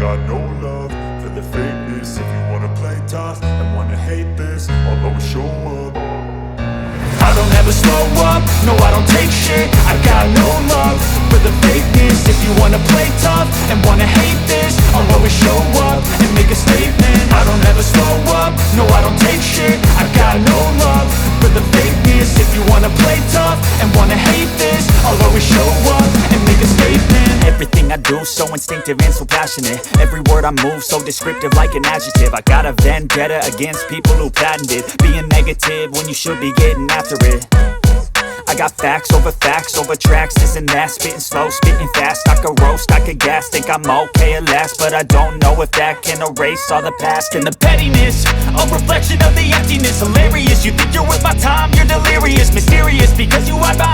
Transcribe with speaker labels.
Speaker 1: got no love for the fakeness. If you wanna play tough and wanna hate this, I'll always show up.
Speaker 2: I don't ever slow up, no I don't take shit. I got no love for the fakeness. If you wanna play tough and wanna hate this, I'll always show up and make a statement. I don't ever slow up, no I don't take shit. I got no love for the fakeness. If you wanna play tough and wanna hate this, I'll always show up and make a statement. Everything I do so instinctive and so passionate. Every word I move so descriptive like an adjective. I got a vendetta against people who patented being negative when you should be getting after it. I got facts over tracks, this and that. Spitting slow, spitting fast. I could roast, I could gas. Think I'm okay at last, but I don't know if that can erase all the past. And the pettiness, a reflection of the emptiness. Hilarious, you think you're worth my time, you're delirious. Mysterious, because you hide behind